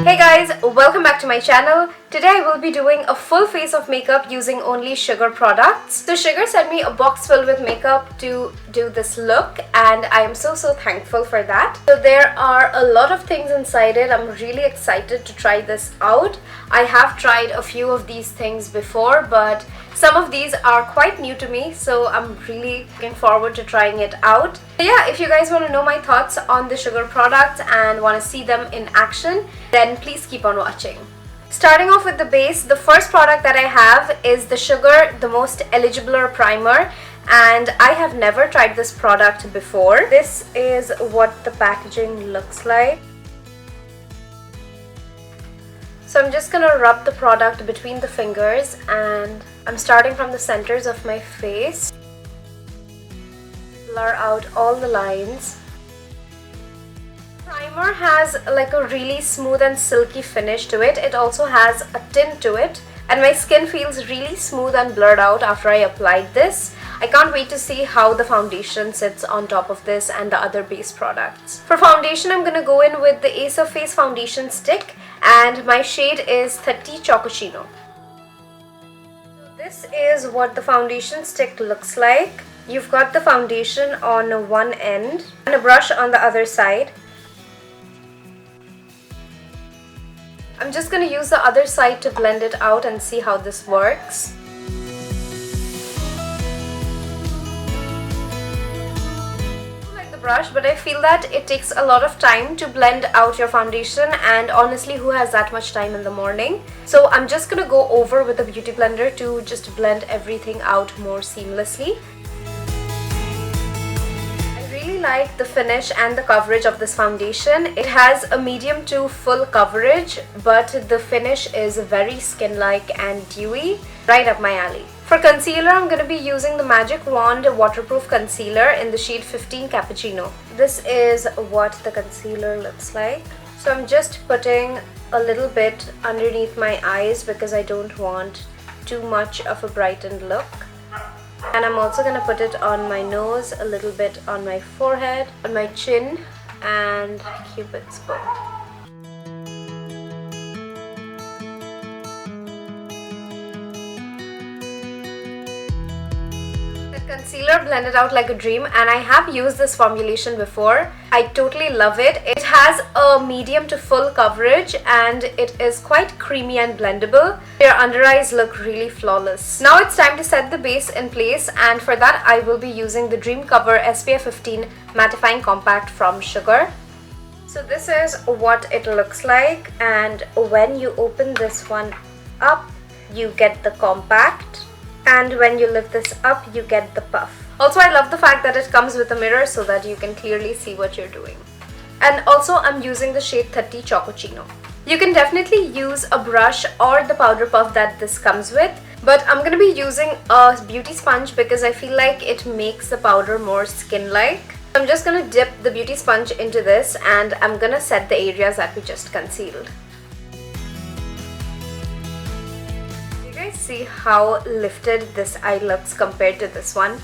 Hey guys, welcome back to my channel. Today I will be doing a full face of makeup using only Sugar products. So Sugar sent me a box filled with makeup to do this look and I am so thankful for that. So there are a lot of things inside it. I'm really excited to try this out. I have tried a few of these things before, but some of these are quite new to me, so I'm really looking forward to trying it out. So yeah, if you guys want to know my thoughts on the Sugar products and want to see them in action, then please keep on watching. Starting off with the base, the first product that I have is the Sugar The Most Eligible Primer, and I have never tried this product before. This is what the packaging looks like. So I'm just gonna rub the product between the fingers and I'm starting from the centers of my face. Blur out all the lines. Primer has like a really smooth and silky finish to it. It also has a tint to it and my skin feels really smooth and blurred out after I applied this. I can't wait to see how the foundation sits on top of this and the other base products. For foundation, I'm gonna go in with the Ace of Face foundation stick and my shade is 30 Chococcino. This is what the foundation stick looks like. You've got the foundation on one end and a brush on the other side. I'm just going to use the other side to blend it out and see how this works. I like the brush, but I feel that it takes a lot of time to blend out your foundation, and honestly, who has that much time in the morning? So I'm just going to go over with the beauty blender to just blend everything out more seamlessly. Like the finish and the coverage of this foundation. It has a medium to full coverage, but the finish is very skin-like and dewy, right up my alley. For concealer, I'm going to be using the Magic Wand Waterproof Concealer in the shade 15 Cappuccino. This is what the concealer looks like. So I'm just putting a little bit underneath my eyes because I don't want too much of a brightened look. And I'm also going to put it on my nose, a little bit on my forehead, on my chin, and Cupid's bow. Concealer blended out like a dream, and I have used this formulation before. I totally love it. It has a medium to full coverage and it is quite creamy and blendable. Your under eyes look really flawless. Now it's time to set the base in place, and for that I will be using the Dream Cover SPF 15 Mattifying Compact from Sugar. So this is what it looks like, and when you open this one up, you get the compact. And when you lift this up, you get the puff. Also, I love the fact that it comes with a mirror so that you can clearly see what you're doing. And also, I'm using the shade 30 Chococcino. You can definitely use a brush or the powder puff that this comes with, but I'm going to be using a beauty sponge because I feel like it makes the powder more skin-like. I'm just going to dip the beauty sponge into this and I'm going to set the areas that we just concealed. See how lifted this eye looks compared to this one.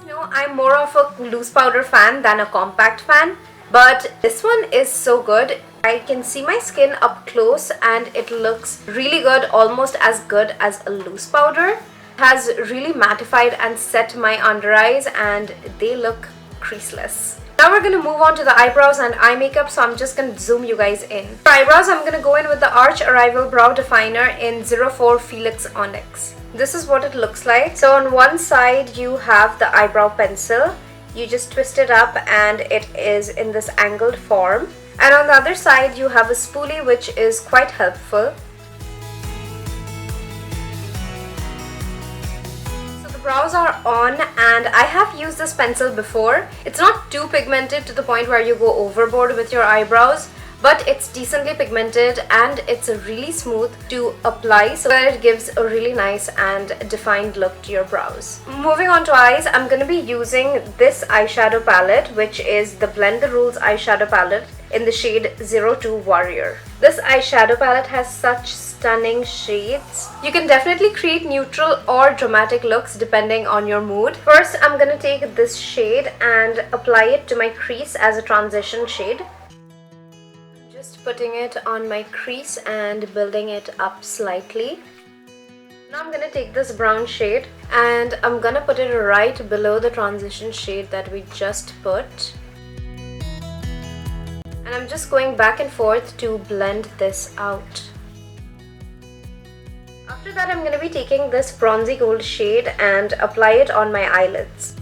You know, I'm more of a loose powder fan than a compact fan, but this one is so good. I can see my skin up close and it looks really good, almost as good as a loose powder. It has really mattified and set my under eyes and they look creaseless. Now we're going to move on to the eyebrows and eye makeup, so I'm just going to zoom you guys in. For eyebrows, I'm going to go in with the Arch Arrival Brow Definer in 04 Felix Onyx. This is what it looks like. So on one side, you have the eyebrow pencil. You just twist it up and it is in this angled form. And on the other side, you have a spoolie, which is quite helpful. Brows are on, and I have used this pencil before. It's not too pigmented to the point where you go overboard with your eyebrows, but it's decently pigmented and it's really smooth to apply so that it gives a really nice and defined look to your brows. Moving on to eyes, I'm going to be using this eyeshadow palette, which is the Blend the Rules eyeshadow palette in the shade 02 Warrior. This eyeshadow palette has such stunning shades. You can definitely create neutral or dramatic looks depending on your mood. First, I'm gonna take this shade and apply it to my crease as a transition shade. Just putting it on my crease and building it up slightly. Now I'm gonna take this brown shade and I'm gonna put it right below the transition shade that we just put. And I'm just going back and forth to blend this out. After that, I'm going to be taking this bronzy gold shade and apply it on my eyelids.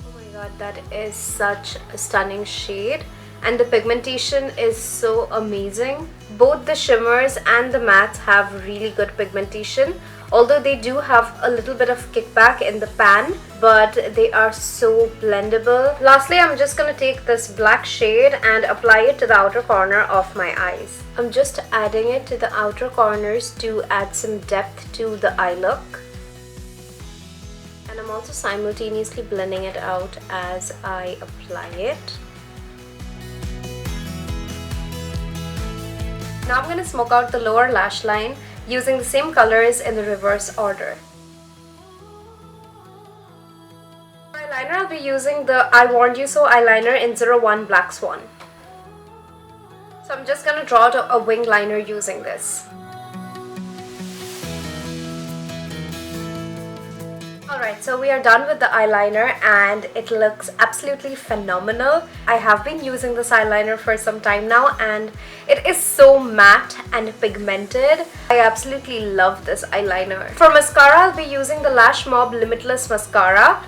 Oh my god, that is such a stunning shade. And the pigmentation is so amazing. Both the shimmers and the mattes have really good pigmentation. Although they do have a little bit of kickback in the pan, but they are so blendable. Lastly, I'm just going to take this black shade and apply it to the outer corner of my eyes. I'm just adding it to the outer corners to add some depth to the eye look. And I'm also simultaneously blending it out as I apply it. Now I'm going to smoke out the lower lash line using the same colors in the reverse order. For eyeliner, I'll be using the I Warned You So eyeliner in 01 Black Swan. So I'm just going to draw out a wing liner using this. Alright, so we are done with the eyeliner and it looks absolutely phenomenal. I have been using this eyeliner for some time now and it is so matte and pigmented. I absolutely love this eyeliner. For mascara, I'll be using the Lash Mob Limitless Mascara.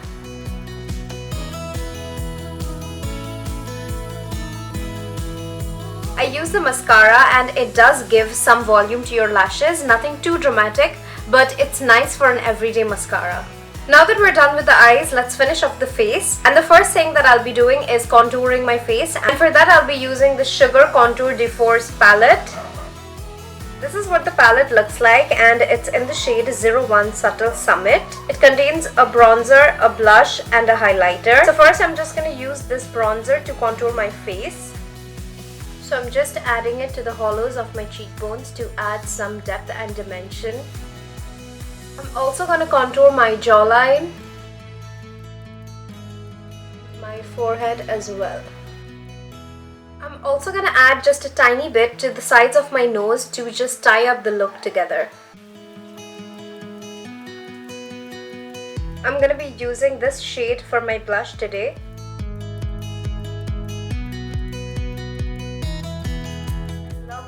I use the mascara and it does give some volume to your lashes, nothing too dramatic, but it's nice for an everyday mascara. Now that we're done with the eyes, let's finish off the face. And the first thing that I'll be doing is contouring my face. And for that, I'll be using the Sugar Contour de Force palette. This is what the palette looks like and it's in the shade 01 Subtle Summit. It contains a bronzer, a blush and a highlighter. So first, I'm just going to use this bronzer to contour my face. So I'm just adding it to the hollows of my cheekbones to add some depth and dimension. I'm also going to contour my jawline, my forehead as well. I'm also going to add just a tiny bit to the sides of my nose to just tie up the look together. I'm going to be using this shade for my blush today.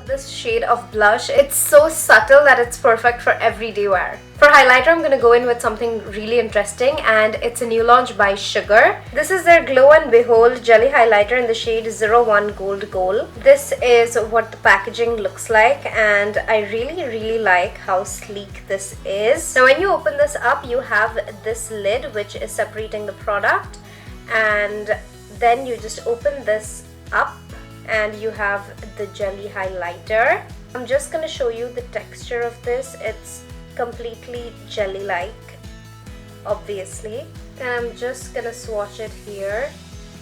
This shade of blush. It's so subtle that it's perfect for everyday wear. For highlighter, I'm going to go in with something really interesting and it's a new launch by Sugar. This is their Glow and Behold Jelly Highlighter in the shade 01 Gold Gold. This is what the packaging looks like and I really like how sleek this is. Now when you open this up, you have this lid which is separating the product and then you just open this up and you have the jelly highlighter. I'm just going to show you the texture of this. It's completely jelly-like, obviously. And I'm just going to swatch it here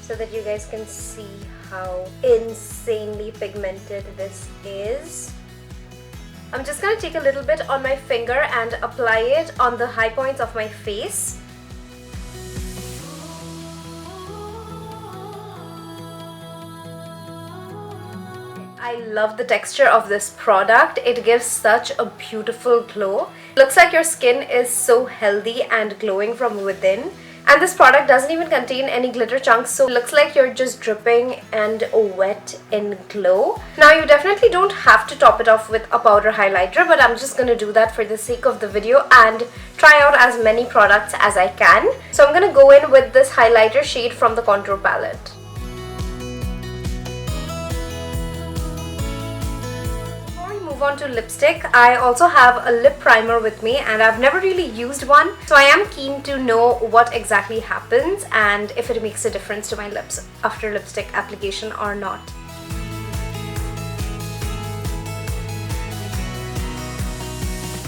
so that you guys can see how insanely pigmented this is. I'm just going to take a little bit on my finger and apply it on the high points of my face. I love the texture of this product. It gives such a beautiful glow. Looks like your skin is so healthy and glowing from within. And this product doesn't even contain any glitter chunks, so it looks like you're just dripping and wet in glow. Now you definitely don't have to top it off with a powder highlighter, but I'm just going to do that for the sake of the video and try out as many products as I can. So I'm going to go in with this highlighter shade from the contour palette. Move on to lipstick. I also have a lip primer with me and I've never really used one, so I am keen to know what exactly happens and if it makes a difference to my lips after lipstick application or not.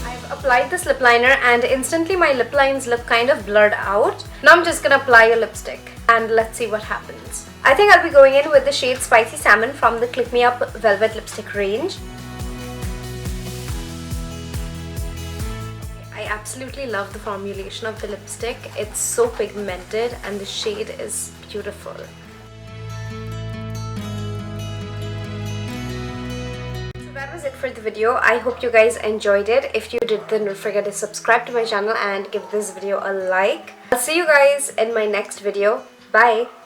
I've applied this lip liner and instantly my lip lines look kind of blurred out. Now I'm just gonna apply a lipstick. and let's see what happens. I think I'll be going in with the shade Spicy Salmon from the Click Me Up Velvet Lipstick range. I absolutely love the formulation of the lipstick. It's so pigmented and the shade is beautiful. So that was it for the video. I hope you guys enjoyed it. If you did, then don't forget to subscribe to my channel and give this video a like. I'll see you guys in my next video. Bye!